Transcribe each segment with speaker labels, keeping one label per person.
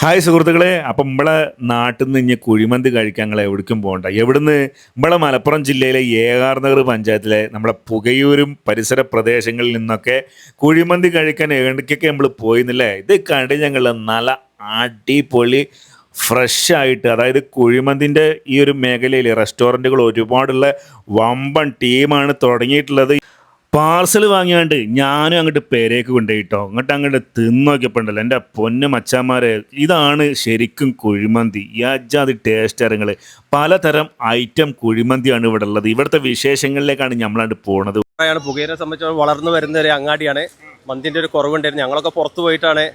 Speaker 1: Hi സുഹൃത്തുക്കളെ, അപ്പം നമ്മളെ നാട്ടിൽ നിന്ന് ഇനി കുഴിമന്തി കഴിക്കാൻ ഞങ്ങൾ എവിടേക്കും പോകണ്ട. എവിടുന്ന്? നമ്മളെ മലപ്പുറം ജില്ലയിലെ ഏആർ നഗർ പഞ്ചായത്തിലെ നമ്മുടെ പുകയൂരും പരിസര പ്രദേശങ്ങളിൽ നിന്നൊക്കെ കുഴിമന്തി കഴിക്കാൻ എവിടേക്കൊക്കെ നമ്മൾ പോയിന്നില്ലേ. ഇത് കണ്ട് ഞങ്ങൾ നല്ല അടിപൊളി ഫ്രഷ് ആയിട്ട്, അതായത് കുഴിമന്തിൻ്റെ ഈ ഒരു മേഖലയിൽ റെസ്റ്റോറൻറ്റുകൾ ഒരുപാടുള്ള വമ്പൻ ടീമാണ് തുടങ്ങിയിട്ടുള്ളത്. പാർസൽ വാങ്ങിയാണ്ട് ഞാനും അങ്ങോട്ട് പേരേക്ക് കൊണ്ടുപോയിട്ടോ. അങ്ങോട്ട് തിന്ന് നോക്കിയപ്പോൾ ഉണ്ടല്ലോ എൻ്റെ പൊന്ന് മച്ചാന്മാരെ, ഇതാണ് ശരിക്കും കുഴിമന്തി. യാജാതി ടേസ്റ്റ് ഇറങ്ങൾ. പലതരം ഐറ്റം കുഴിമന്തിയാണ് ഇവിടെ ഉള്ളത്. ഇവിടുത്തെ വിശേഷങ്ങളിലേക്കാണ് നമ്മളാണ്ട് പോണത്.
Speaker 2: പുകയിനെ സംബന്ധിച്ച് വളർന്നു വരുന്ന ഒരു അങ്ങാടിയാണ്. മന്തിൻ്റെ ഒരു കുറവുണ്ടായിരുന്നു. ഞങ്ങളൊക്കെ പുറത്തു പോയിട്ടാണ്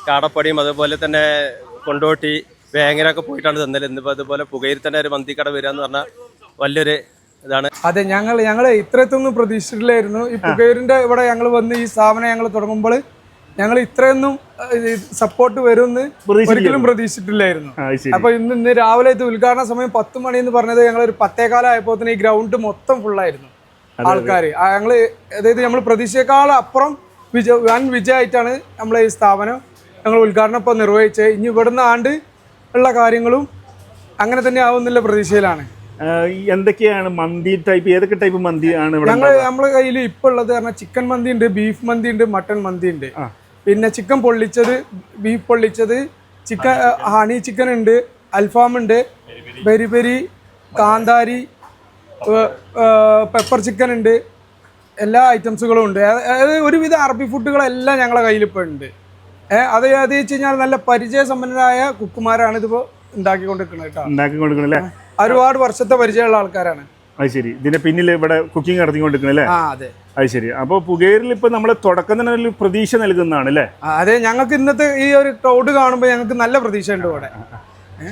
Speaker 2: കാടപ്പടിയും അതുപോലെ തന്നെ കൊണ്ടോട്ടി വേങ്ങരൊക്കെ പോയിട്ടാണ് തന്നത്. ഇന്നിപ്പോൾ അതുപോലെ പുകയിൽ തന്നെ ഒരു മന്തിക്കട വരിക എന്ന് പറഞ്ഞാൽ വലിയൊരു ഇതാണ്.
Speaker 3: അതെ, ഞങ്ങൾ ഇത്രയൊന്നും പ്രതീക്ഷിച്ചിട്ടില്ലായിരുന്നു. ഈ പുകയൂരിന്റെ ഇവിടെ ഞങ്ങൾ വന്ന് ഈ സ്ഥാപനം ഞങ്ങൾ തുടങ്ങുമ്പോൾ ഞങ്ങൾ ഇത്രയൊന്നും സപ്പോർട്ട് വരുമെന്ന് ഒരിക്കലും പ്രതീക്ഷിച്ചിട്ടില്ലായിരുന്നു. അപ്പൊ ഇന്ന് രാവിലെ ഇത് ഉദ്ഘാടന സമയം 10 മണി എന്ന് പറഞ്ഞത് ഞങ്ങൾ ഒരു 10:15 ആയപ്പോൾ തന്നെ ഈ ഗ്രൗണ്ട് മൊത്തം ഫുള്ളായിരുന്നു ആൾക്കാർ. ഞങ്ങൾ അതായത് നമ്മൾ പ്രതീക്ഷയെക്കാൾ അപ്പുറം വൻ വിജയമായിട്ടാണ് നമ്മളെ ഈ സ്ഥാപനം ഞങ്ങൾ ഉദ്ഘാടനം ഇപ്പോൾ നിർവഹിച്ചത്. ഇനി ഇവിടുന്ന് ആണ്ട് ഉള്ള കാര്യങ്ങളും അങ്ങനെ തന്നെ ആവുന്നുള്ള പ്രതീക്ഷയിലാണ്.
Speaker 1: എന്തൊക്കെയാണ് മന്തി ടൈപ്പ്? ഏതൊക്കെ ടൈപ്പ് മന്തി ആണ്
Speaker 3: നമ്മളെ കയ്യിൽ ഇപ്പോൾ ഉള്ളത്? പറഞ്ഞാൽ ചിക്കൻ മന്തി ഉണ്ട്, ബീഫ് മന്തി ഉണ്ട്, മട്ടൺ മന്തി ഉണ്ട്, പിന്നെ ചിക്കൻ പൊള്ളിച്ചത്, ബീഫ് പൊള്ളിച്ചത്, ചിക്കൻ ഹണി ചിക്കൻ ഉണ്ട്, അൽഫാം ഉണ്ട്, പെരി പെരി, കാന്താരി, പെപ്പർ ചിക്കൻ ഉണ്ട്, എല്ലാ ഐറ്റംസുകളും ഉണ്ട്. അതായത് ഒരുവിധ അറബി ഫുഡുകളെല്ലാം ഞങ്ങളെ കയ്യിൽ ഇപ്പോൾ ഉണ്ട്. അത് വെച്ച് കഴിഞ്ഞാൽ നല്ല പരിചയസമ്പന്നരായ കുക്കുമാരാണ് ഇതിപ്പോൾ ഉണ്ടാക്കിക്കൊണ്ടിരിക്കുന്നത്. ഒരുപാട് വർഷത്തെ പരിചയമുള്ള ആൾക്കാരാണ്.
Speaker 1: അത് ശരി. ഇതിന്റെ പിന്നിൽ ഇവിടെ കുക്കിംഗ് നടത്തിക്കൊണ്ടിരിക്കണല്ലേ?
Speaker 3: അതെ,
Speaker 1: അത് ശരി. അപ്പോൾ പുകയൂരിൽ ഇപ്പൊ നമ്മളെ തുടക്കം തന്നെ ഒരു പ്രതീക്ഷ നൽകുന്നതാണ് അല്ലേ?
Speaker 3: അതെ, ഞങ്ങൾക്ക് ഇന്നത്തെ ഈ ഒരു ക്രൗഡ് കാണുമ്പോൾ ഞങ്ങൾക്ക് നല്ല പ്രതീക്ഷ ഉണ്ട് ഇവിടെ.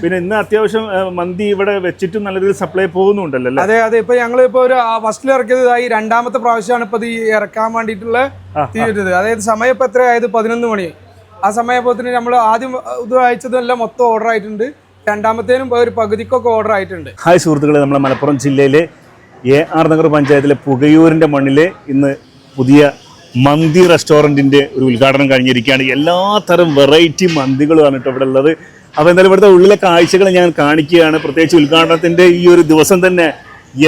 Speaker 1: പിന്നെ ഇന്ന് അത്യാവശ്യം മന്തി ഇവിടെ വെച്ചിട്ടും നല്ല രീതിയിൽ സപ്ലൈ പോകുന്നുണ്ടല്ലോ.
Speaker 3: അതെ അതെ, ഇപ്പൊ ഞങ്ങൾ ഇപ്പൊ ഒരു ഫസ്റ്റിൽ ഇറക്കിയതായി 2ാമത്തെ പ്രാവശ്യമാണ് ഇപ്പൊ ഈ ഇറക്കാൻ വേണ്ടിയിട്ടുള്ള തീരുന്നത്. അതായത് സമയം ഇപ്പൊ എത്രയായത്? 11 മണി. ആ സമയത്തിന് നമ്മൾ ആദ്യം ഇത് അയച്ചതെല്ലാം മൊത്തം ഓർഡർ ആയിട്ടുണ്ട്. 2ാമത്തേനും ഒരു പകുതിക്കൊക്കെ ഓർഡർ ആയിട്ടുണ്ട്.
Speaker 1: ഹായ് സുഹൃത്തുക്കളെ, നമ്മളെ മലപ്പുറം ജില്ലയിലെ ഏആർ നഗർ പഞ്ചായത്തിലെ പുകയൂരിൻ്റെ മണ്ണിൽ ഇന്ന് പുതിയ മന്തി റെസ്റ്റോറൻറ്റിൻ്റെ ഒരു ഉദ്ഘാടനം കഴിഞ്ഞിരിക്കുകയാണ്. എല്ലാത്തരം വെറൈറ്റി മന്തികളുമാണ് കേട്ടോ ഇവിടെ ഉള്ളത്. അപ്പോൾ എന്തായാലും ഇവിടുത്തെ ഉള്ളിലെ കാഴ്ചകൾ ഞാൻ കാണിക്കുകയാണ്. പ്രത്യേകിച്ച് ഉദ്ഘാടനത്തിൻ്റെ ഈ ഒരു ദിവസം തന്നെ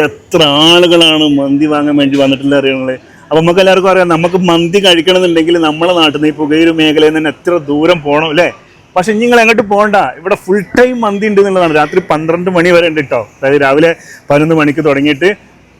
Speaker 1: എത്ര ആളുകളാണ് മന്തി വാങ്ങാൻ വേണ്ടി വന്നിട്ടുള്ളത് അറിയുന്നത്. അപ്പോൾ നമുക്ക് എല്ലാവർക്കും അറിയാം, നമുക്ക് മന്തി കഴിക്കണമെന്നുണ്ടെങ്കിൽ നമ്മളെ നാട്ടിൽ നിന്ന് ഈ പുകയൂർ മേഖലയിൽ നിന്ന് എത്ര ദൂരം പോകണം അല്ലേ? പക്ഷെ നിങ്ങൾ എങ്ങോട്ട് പോകണ്ട, ഇവിടെ ഫുൾ ടൈം മന്തി ഉണ്ട് എന്നുള്ളതാണ്. രാത്രി 12 മണി വരെ ഉണ്ട് കേട്ടോ. അതായത് രാവിലെ 11 മണിക്ക് തുടങ്ങിയിട്ട്.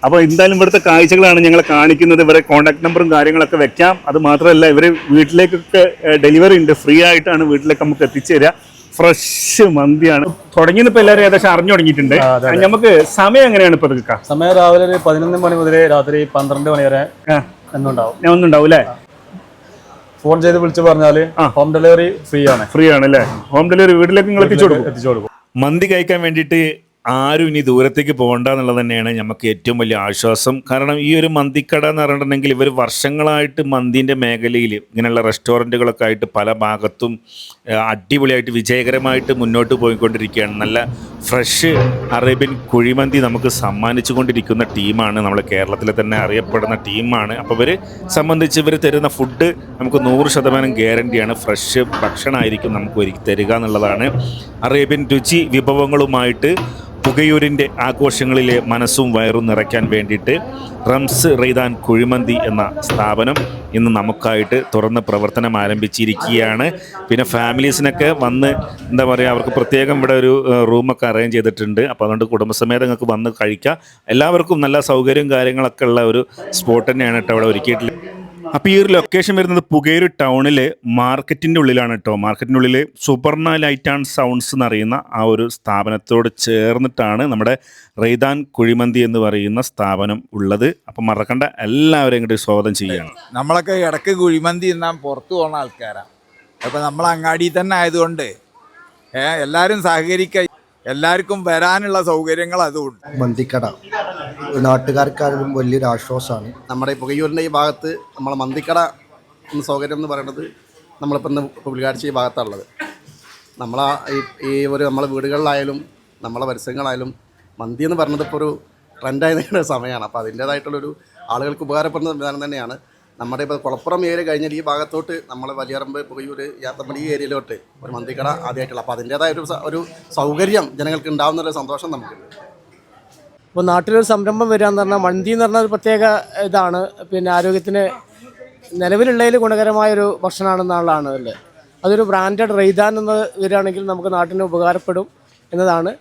Speaker 1: അപ്പോൾ എന്തായാലും ഇവിടുത്തെ കാഴ്ചകളാണ് ഞങ്ങൾ കാണിക്കുന്നത്. ഇവരെ കോൺടാക്ട് നമ്പറും കാര്യങ്ങളൊക്കെ വെക്കാം. അത് മാത്രമല്ല, ഇവർ വീട്ടിലേക്കൊക്കെ ഡെലിവറി ഉണ്ട്, ഫ്രീ ആയിട്ടാണ് വീട്ടിലേക്ക് നമുക്ക് എത്തിച്ചേരുക. ഫ്രഷ് മന്തിയാണ്. തുടങ്ങിയപ്പോൾ എല്ലാവരും ഏകദേശം അറിഞ്ഞു തുടങ്ങിയിട്ടുണ്ട്. നമുക്ക് സമയം എങ്ങനെയാണ് ഇപ്പോൾ?
Speaker 2: സമയം രാവിലെ 11 മണി മുതൽ രാത്രി 12 മണി വരെ
Speaker 1: ഒന്നുണ്ടാവും അല്ലേ?
Speaker 2: ഫോൺ ചെയ്ത് വിളിച്ച് പറഞ്ഞാൽ ഹോം ഡെലിവറി ഫ്രീ ആണ്
Speaker 1: അല്ലേ? ഹോം ഡെലിവറി വീട്ടിലേക്ക് നിങ്ങൾ എത്തിച്ചു
Speaker 2: കൊടുക്കും.
Speaker 1: മന്തി കഴിക്കാൻ വേണ്ടിയിട്ട് ആരും ഇനി ദൂരത്തേക്ക് പോകണ്ട എന്നുള്ളത് തന്നെയാണ് നമുക്ക് ഏറ്റവും വലിയ ആശ്വാസം. കാരണം ഈ ഒരു മന്തിക്കട എന്ന് പറഞ്ഞിട്ടുണ്ടെങ്കിൽ ഇവർ വർഷങ്ങളായിട്ട് മന്തിൻ്റെ മേഖലയിൽ ഇങ്ങനെയുള്ള റെസ്റ്റോറൻറ്റുകളൊക്കെ ആയിട്ട് പല ഭാഗത്തും അടിപൊളിയായിട്ട് വിജയകരമായിട്ട് മുന്നോട്ട് പോയിക്കൊണ്ടിരിക്കുകയാണ്. നല്ല ഫ്രഷ് അറേബ്യൻ കുഴിമന്തി നമുക്ക് സമ്മാനിച്ചു കൊണ്ടിരിക്കുന്ന ടീമാണ്. നമ്മൾ കേരളത്തിലെ തന്നെ അറിയപ്പെടുന്ന ടീമാണ്. അപ്പോൾ ഇവർ സംബന്ധിച്ച് ഇവർ തരുന്ന ഫുഡ് നമുക്ക് 100% ഗ്യാരണ്ടിയാണ്. ഫ്രഷ് ഭക്ഷണമായിരിക്കും നമുക്ക് ഒരുക്കി തരിക എന്നുള്ളതാണ്. അറേബ്യൻ രുചി വിഭവങ്ങളുമായിട്ട് പുകയൂരിൻ്റെ ആഘോഷങ്ങളിലെ മനസ്സും വയറും നിറയ്ക്കാൻ വേണ്ടിയിട്ട് റംസ് റൈദാൻ കുഴിമന്തി എന്ന സ്ഥാപനം ഇന്ന് നമുക്കായിട്ട് തുറന്ന് പ്രവർത്തനം ആരംഭിച്ചിരിക്കുകയാണ്. പിന്നെ ഫാമിലീസിനൊക്കെ വന്ന് എന്താ പറയുക, അവർക്ക് പ്രത്യേകം ഇവിടെ ഒരു റൂമൊക്കെ അറേഞ്ച് ചെയ്തിട്ടുണ്ട്. അപ്പോൾ അതുകൊണ്ട് കുടുംബസമേതം നിങ്ങൾക്ക് വന്ന് കഴിക്കാം. എല്ലാവർക്കും നല്ല സൗകര്യവും കാര്യങ്ങളൊക്കെ ഉള്ള ഒരു സ്പോട്ട് തന്നെയാണ് കേട്ടോ അവിടെ ഒരുക്കിയിട്ടുള്ളത്. അപ്പോൾ ഈ ഒരു ലൊക്കേഷൻ വരുന്നത് പുകയൂർ ടൗണിൽ മാർക്കറ്റിൻ്റെ ഉള്ളിലാണ് കേട്ടോ. മാർക്കറ്റിൻ്റെ ഉള്ളിൽ സുപർണ ലൈറ്റ് ആൻഡ് സൗണ്ട്സ് എന്നറിയുന്ന ആ ഒരു സ്ഥാപനത്തോട് ചേർന്നിട്ടാണ് നമ്മുടെ റൈദാൻ കുഴിമന്തി എന്ന് പറയുന്ന സ്ഥാപനം ഉള്ളത്. അപ്പം മറക്കണ്ട, എല്ലാവരെയും ഇങ്ങോട്ട് സ്വാഗതം ചെയ്യുകയാണ്.
Speaker 4: നമ്മളൊക്കെ ഇടയ്ക്ക് കുഴിമന്തി തിന്നാൻ പുറത്തു പോകുന്ന ആൾക്കാരാണ്. അപ്പോൾ നമ്മൾ അങ്ങാടി തന്നെ ആയതുകൊണ്ട് എല്ലാവരും സഹകരിക്കുക. എല്ലാവർക്കും വരാനുള്ള സൗകര്യങ്ങൾ അതുകൊണ്ട്
Speaker 5: മന്തിക്കട നാട്ടുകാർക്കാരും വലിയൊരു ആശ്വാസമാണ്.
Speaker 6: നമ്മുടെ പുകയൂരിൻ്റെ ഈ ഭാഗത്ത് നമ്മളെ മന്തിക്കട എന്ന സൗകര്യം എന്ന് പറയുന്നത് നമ്മളിപ്പോൾ ഇന്ന് ഉദ്ഘാടിച്ച ഈ ഭാഗത്താണുള്ളത്. നമ്മളെ നമ്മളെ വീടുകളിലായാലും നമ്മളെ പരിസരങ്ങളായാലും മന്തി എന്ന് പറഞ്ഞത് ഇപ്പോൾ ഒരു ട്രെൻഡായി നിൽക്കുന്ന സമയമാണ്. അപ്പോൾ അതിൻ്റേതായിട്ടുള്ളൊരു ആളുകൾക്ക് ഉപകാരപ്പെടുന്ന സംവിധാനം തന്നെയാണ്. നമ്മുടെ ഇപ്പോൾ കുളപ്പുറം ഏരിയ കഴിഞ്ഞാൽ ഈ ഭാഗത്തോട്ട് നമ്മൾ വലിയറമ്പ് പുകയൂർ യാത്രപ്പടി ഈ ഏരിയയിലോട്ട് ഒരു മന്തിക്കട ആദ്യമായിട്ടുള്ള അപ്പോൾ അതിൻ്റേതായ ഒരു സൗകര്യം ജനങ്ങൾക്ക് ഉണ്ടാകുന്നൊരു സന്തോഷം നമുക്കുണ്ട്.
Speaker 7: ഇപ്പോൾ നാട്ടിലൊരു സംരംഭം വരിക എന്ന് പറഞ്ഞാൽ മന്തി എന്ന് പറഞ്ഞാൽ ഒരു പ്രത്യേക ഇതാണ്. പിന്നെ ആരോഗ്യത്തിന് നിലവിലുള്ളതിൽ ഗുണകരമായൊരു ഭക്ഷണമാണെന്നുള്ളതാണ് അല്ലേ. അതൊരു ബ്രാൻഡഡ് റെയ്താൻ എന്ന് വരികയാണെങ്കിൽ നമുക്ക് നാട്ടിന് ഉപകാരപ്പെടും എന്നതാണ്.